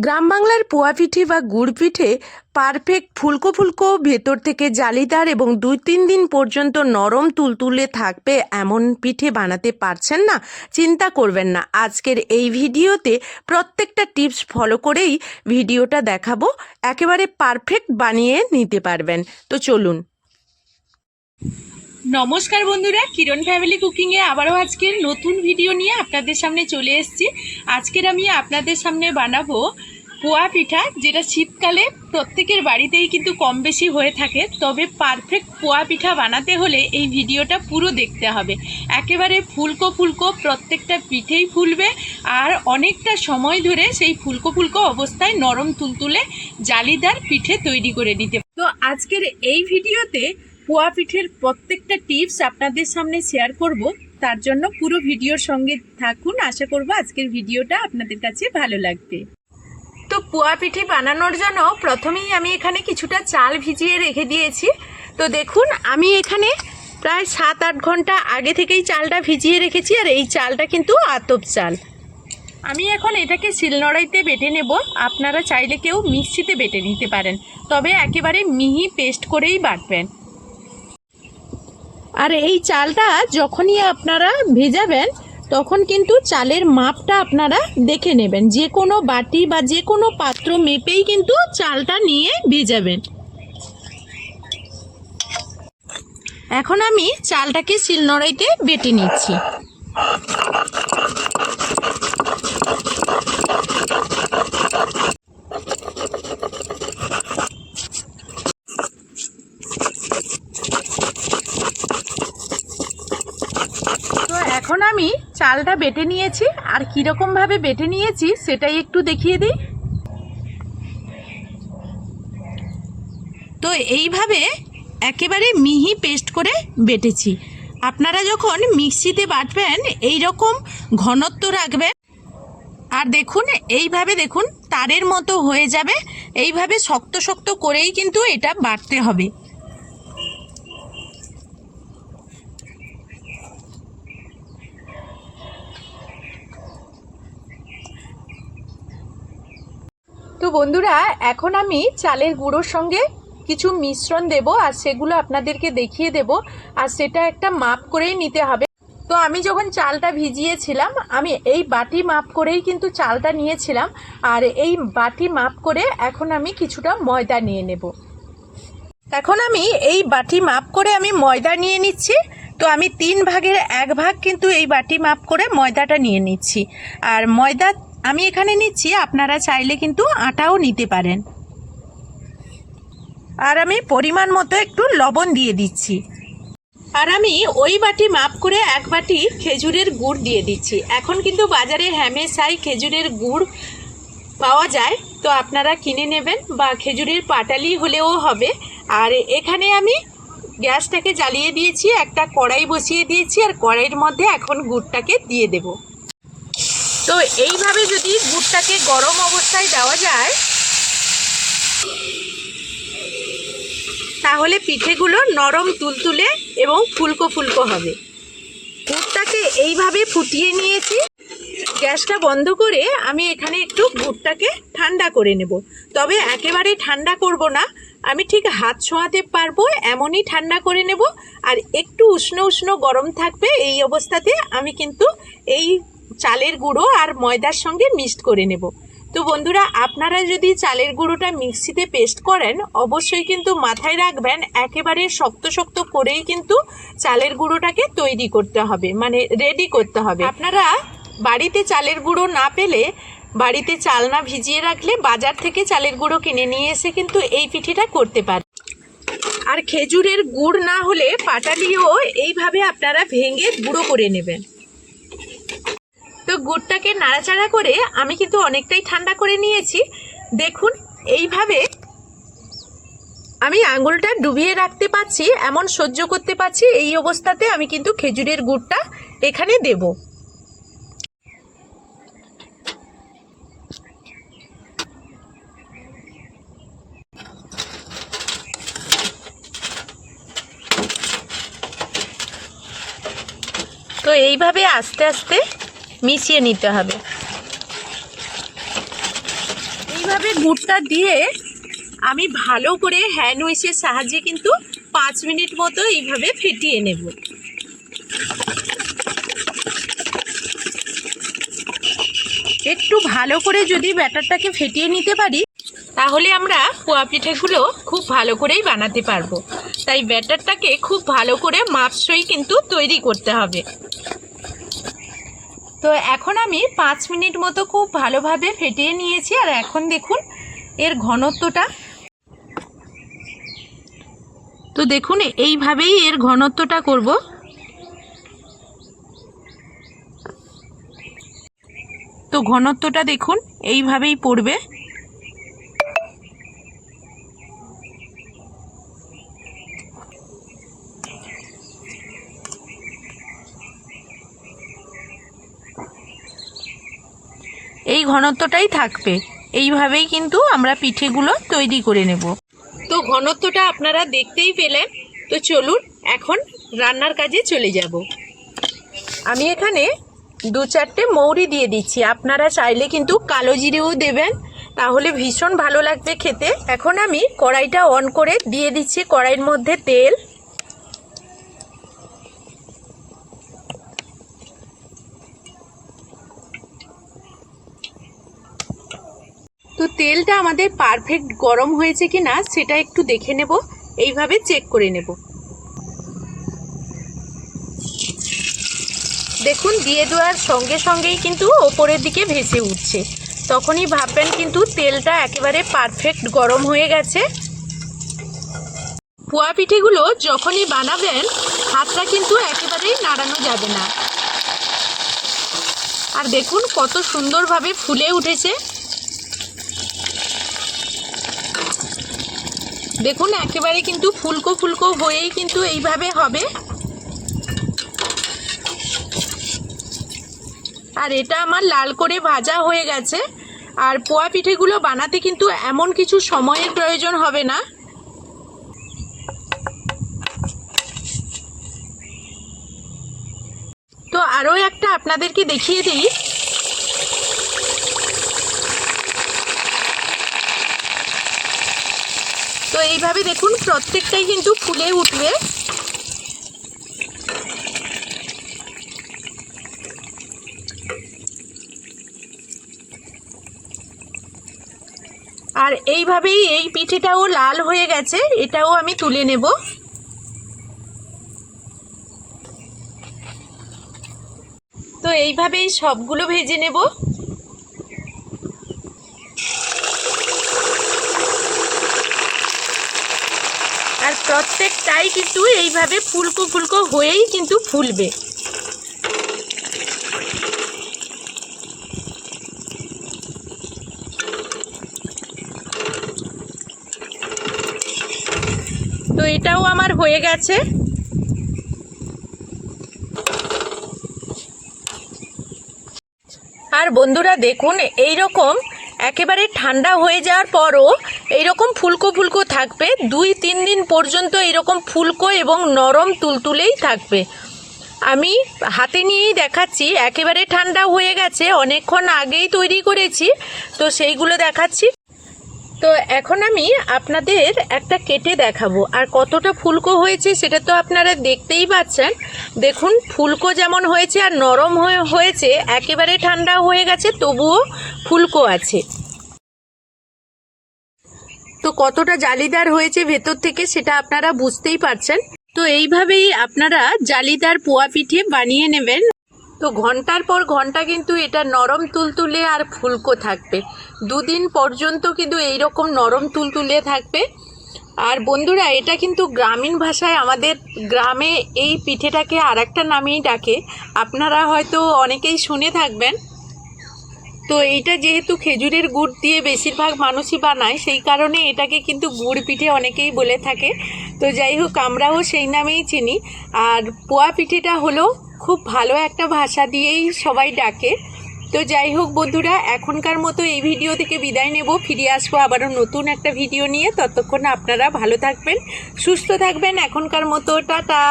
গ্রাম বাংলার পোয়া পিঠে বা গুড় পিঠে পারফেক্ট ফুলকো ফুলকো ভেতর থেকে জালিদার এবং 2-3 দিন পর্যন্ত নরম তুলতুলে থাকবে এমন পিঠে বানাতে পারছেন না? চিন্তা করবেন না, আজকের এই ভিডিওতে প্রত্যেকটা টিপস ফলো করেই ভিডিওটা দেখাবো, একেবারে পারফেক্ট বানিয়ে নিতে পারবেন। তো চলুন। নমস্কার বন্ধুরা, কিরণ ফ্যামিলি কুকিংয়ে আবারও আজকের নতুন ভিডিও নিয়ে আপনাদের সামনে চলে এসেছি। আজকের আমি আপনাদের সামনে বানাবো পোয়া পিঠা, যেটা শীতকালে প্রত্যেকের বাড়িতেই কিন্তু কম বেশি হয়ে থাকে। তবে পারফেক্ট পোয়া পিঠা বানাতে হলে এই ভিডিওটা পুরো দেখতে হবে। একেবারে ফুলকো ফুলকো প্রত্যেকটা পিঠেই ফুলবে, আর অনেকটা সময় ধরে সেই ফুলকো ফুলকো অবস্থায় নরম তুলতুলে জালিদার পিঠে তৈরি করে দিতে। তো আজকের এই ভিডিওতে পোয়া পিঠের প্রত্যেকটা টিপস আপনাদের সামনে শেয়ার করব, তার জন্য পুরো ভিডিওর সঙ্গে থাকুন। আশা করব আজকের ভিডিওটা আপনাদের কাছে ভালো লাগবে। তো পোয়া পিঠে বানানোর জন্য প্রথমেই আমি এখানে কিছুটা চাল ভিজিয়ে রেখে দিয়েছি। তো দেখুন, আমি এখানে প্রায় 7-8 ঘন্টা আগে থেকেই চালটা ভিজিয়ে রেখেছি, আর এই চালটা কিন্তু আতপ চাল। আমি এখন এটাকে শিলনোড়াইতে বেটে নেব। আপনারা চাইলে কেউ মিক্সিতে বেটে নিতে পারেন, তবে একেবারে মিহি পেস্ট করেই বাটবেন। আর এই চালটা যখনই আপনারা ভেজাবেন তখন কিন্তু চালের মাপটা আপনারা দেখে নেবেন। যে কোনো বাটি বা যে কোনো পাত্র মেপেই কিন্তু চালটা নিয়ে ভেজাবেন। এখন আমি চালটাকে শিলনোড়াইতে বেটে নিচ্ছি। এখন আমি চালটা বেটে নিয়েছি, আর কীরকমভাবে বেটে নিয়েছি সেটাই একটু দেখিয়ে দিই। তো এইভাবে একেবারে মিহি পেস্ট করে বেটেছি। আপনারা যখন মিক্সিতে বাটবেন এই রকম ঘনত্ব রাখবেন, আর দেখুন এইভাবে দেখুন তারের মতো হয়ে যাবে। এইভাবে শক্ত শক্ত করেই কিন্তু এটা বাটতে হবে। তো বন্ধুরা, এখন আমি চালের গুঁড়োর সঙ্গে কিছু মিশ্রণ দেব, আর সেগুলো আপনাদেরকে দেখিয়ে দেব, আর সেটা একটা মাপ করেই নিতে হবে। তো আমি যখন চালটা ভিজিয়েছিলাম, আমি এই বাটি মাপ করেই কিন্তু চালটা নিয়েছিলাম, আর এই বাটি মাপ করে এখন আমি কিছুটা ময়দা নিয়ে নেব। এখন আমি এই বাটি মাপ করে আমি ময়দা নিয়ে নিচ্ছি। তো আমি 3 ভাগের 1 ভাগ কিন্তু এই বাটি মাপ করে ময়দাটা নিয়ে নিচ্ছি। আর ময়দা আমি এখানে নিচ্ছি, আপনারা চাইলে কিন্তু আটাও নিতে পারেন। আর আমি পরিমাণ মতো একটু লবণ দিয়ে দিচ্ছি। আর আমি ওই বাটি মাপ করে 1 বাটি খেজুরের গুড় দিয়ে দিচ্ছি। এখন কিন্তু বাজারে হ্যামেশাই খেজুরের গুড় পাওয়া যায়, তো আপনারা কিনে নেবেন, বা খেজুরের পাটালি হলেও হবে। আর এখানে আমি গ্যাসটাকে জ্বালিয়ে দিয়েছি, একটা কড়াই বসিয়ে দিয়েছি, আর কড়াইয়ের মধ্যে এখন গুড়টাকে দিয়ে দেব। তো এইভাবে যদি গুড়টাকে গরম অবস্থায় দেওয়া যায় তাহলে পিঠেগুলো নরম তুলতুলে এবং ফুলকো ফুলকো হবে। গুড়টাকে এইভাবে ফুটিয়ে নিয়েছি। গ্যাসটা বন্ধ করে আমি এখানে একটু গুড়টাকে ঠান্ডা করে নেব। তবে একেবারে ঠান্ডা করব না, আমি ঠিক হাত ছোঁয়াতে পারবো এমনই ঠান্ডা করে নেব। আর একটু উষ্ণ উষ্ণ গরম থাকবে, এই অবস্থাতে আমি কিন্তু এই চালের গুঁড়ো আর ময়দার সঙ্গে মিক্সড করে নেব। তো বন্ধুরা, আপনারা যদি চালের গুঁড়োটা মিক্সিতে পেস্ট করেন অবশ্যই কিন্তু মাথায় রাখবেন একেবারে শক্ত শক্ত করেই কিন্তু চালের গুঁড়োটাকে তৈরি করতে হবে, মানে রেডি করতে হবে। আপনারা বাড়িতে চালের গুঁড়ো না পেলে বাড়িতে চাল না ভিজিয়ে রাখলে বাজার থেকে চালের গুঁড়ো কিনে নিয়ে এসে কিন্তু এই পিঠেটা করতে পারেন। আর খেজুরের গুড় না হলে পাটালিও এইভাবে আপনারা ভেঙে গুঁড়ো করে নেবেন। তো গুড়টাকে নাড়াচাড়া করে আমি কিন্তু অনেকটাই ঠান্ডা করে নিয়েছি। দেখুন এইভাবে আমি আঙুলটা ডুবিয়ে রাখতে পারছি, এমন সহ্য করতে পারছি। এই অবস্থাতে আমি কিন্তু খেজুরের গুড়টা এখানে দেব। তো এইভাবে আস্তে আস্তে মিশিয়ে নিতে হবে। এইভাবে গুড়টা দিয়ে আমি ভালো করে হ্যান্ড উইচের সাহায্যে কিন্তু 5 মিনিট মতো এইভাবে ফেটিয়ে নেব। একটু ভালো করে যদি ব্যাটারটাকে ফেটিয়ে নিতে পারি তাহলে আমরা পোয়া পিঠেগুলো খুব ভালো করেই বানাতে পারবো। তাই ব্যাটারটাকে খুব ভালো করে মাপসই কিন্তু তৈরি করতে হবে। তো এখন আমি 5 মিনিট মতো খুব ভালোভাবে ফেটিয়ে নিয়েছি। আর এখন দেখুন এর ঘনত্বটা, তো দেখুন এইভাবেই এর ঘনত্বটা করব। তো ঘনত্বটা দেখুন এইভাবেই পড়বে। এই ঘনত্বটাই থাকবে, এইভাবেই কিন্তু আমরা পিঠেগুলো তৈরি করে নেব। তো ঘনত্বটা আপনারা দেখতেই পেলেন। তো চলুন এখন রান্নার কাজে চলে যাব। আমি এখানে 2-4টে মৌরি দিয়ে দিচ্ছি, আপনারা চাইলে কিন্তু কালো জিরেও দেবেন, তাহলে ভীষণ ভালো লাগবে খেতে। এখন আমি কড়াইটা অন করে দিয়ে দিচ্ছি কড়াইয়ের মধ্যে তেল। তো তেলটা আমাদের পারফেক্ট গরম হয়েছে কি না সেটা একটু দেখে নেব, এইভাবে চেক করে নেব। দেখুন দিয়ে দেওয়ার সঙ্গে সঙ্গেই কিন্তু ওপরের দিকে ভেসে উঠছে, তখনই ভাববেন কিন্তু তেলটা একেবারে পারফেক্ট গরম হয়ে গেছে। পোয়া পিঠেগুলো যখনই বানাবেন হাতটা কিন্তু একেবারেই নাড়ানো যাবে না। আর দেখুন কত সুন্দরভাবে ফুলে উঠেছে। দেখুন একেবারে কিন্তু ফুলকো ফুলকো হয়েই কিন্তু এইভাবে হবে। আর এটা আমার লাল করে ভাজা হয়ে গেছে। আর পোয়া পিঠেগুলো বানাতে কিন্তু এমন কিছু সময়ের প্রয়োজন হবে না। তো আরও একটা আপনাদেরকে দেখিয়ে দিই। তো এইভাবে দেখুন প্রত্যেকটাই কিন্তু ফুলে উঠবে। আর এইভাবেই এই পিঠেটাও লাল হয়ে গেছে, এটাও আমি তুলে নেব। তো এইভাবেই সবগুলো ভেজে নেব। আর প্রত্যেকটাই কিন্তু এইভাবে ফুলকো ফুলকো হয়েই কিন্তু ফুলবে। তো এটাও আমার হয়ে গেছে। আর বন্ধুরা দেখুন এই রকম একেবারে ঠান্ডা হয়ে যাওয়ার পরও এইরকম ফুলকো ফুলকো থাকবে। 2-3 দিন পর্যন্ত এইরকম ফুলকো এবং নরম তুলতুলেই থাকবে। আমি হাতে নিয়েই দেখাচ্ছি, একেবারে ঠান্ডা হয়ে গেছে, অনেকক্ষণ আগেই তৈরি করেছি, তো সেইগুলো দেখাচ্ছি। তো এখন আমি আপনাদের একটা কেটে দেখাবো। আর কতটা ফুলকো হয়েছে সেটা তো আপনারা দেখতেই পাচ্ছেন। দেখুন ফুলকো যেমন হয়েছে আর নরম হয়েছে, একেবারে ঠান্ডা হয়ে গেছে তবুও ফুলকো আছে। তো কতটা জালিদার হয়েছে ভেতর থেকে সেটা আপনারা বুঝতেই পারছেন। তো এইভাবেই আপনারা জালিদার পোয়া পিঠে বানিয়ে নেবেন। তো ঘন্টার পর ঘন্টা কিন্তু এটা নরম তুলতুলে আর ফুলকো থাকবে। 2 দিন পর্যন্ত কিন্তু এইরকম নরম তুলতুলে থাকবে। আর বন্ধুরা এটা কিন্তু গ্রামীণ ভাষায় আমাদের গ্রামে এই পিঠেটাকে আরেকটা নামেই ডাকে, আপনারা হয়তো অনেকেই শুনে থাকবেন। তো এইটা যেহেতু খেজুরের গুড় দিয়ে বেশিরভাগ মানুষই বানায়, সেই কারণে এটাকে কিন্তু গুড় পিঠে অনেকেই বলে থাকে। তো যাই হোক আমরাও সেই নামেই চিনি। আর পোয়া পিঠেটা হলো খুব ভালো একটা ভাষা দিয়েই সবাই ডাকে। তো যাই হোক বন্ধুরা এখনকার মতো এই ভিডিও থেকে বিদায় নেব, ফিরে আসবো আবারও নতুন একটা ভিডিও নিয়ে। ততক্ষণ আপনারা ভালো থাকবেন, সুস্থ থাকবেন। এখনকার মতো টাটা।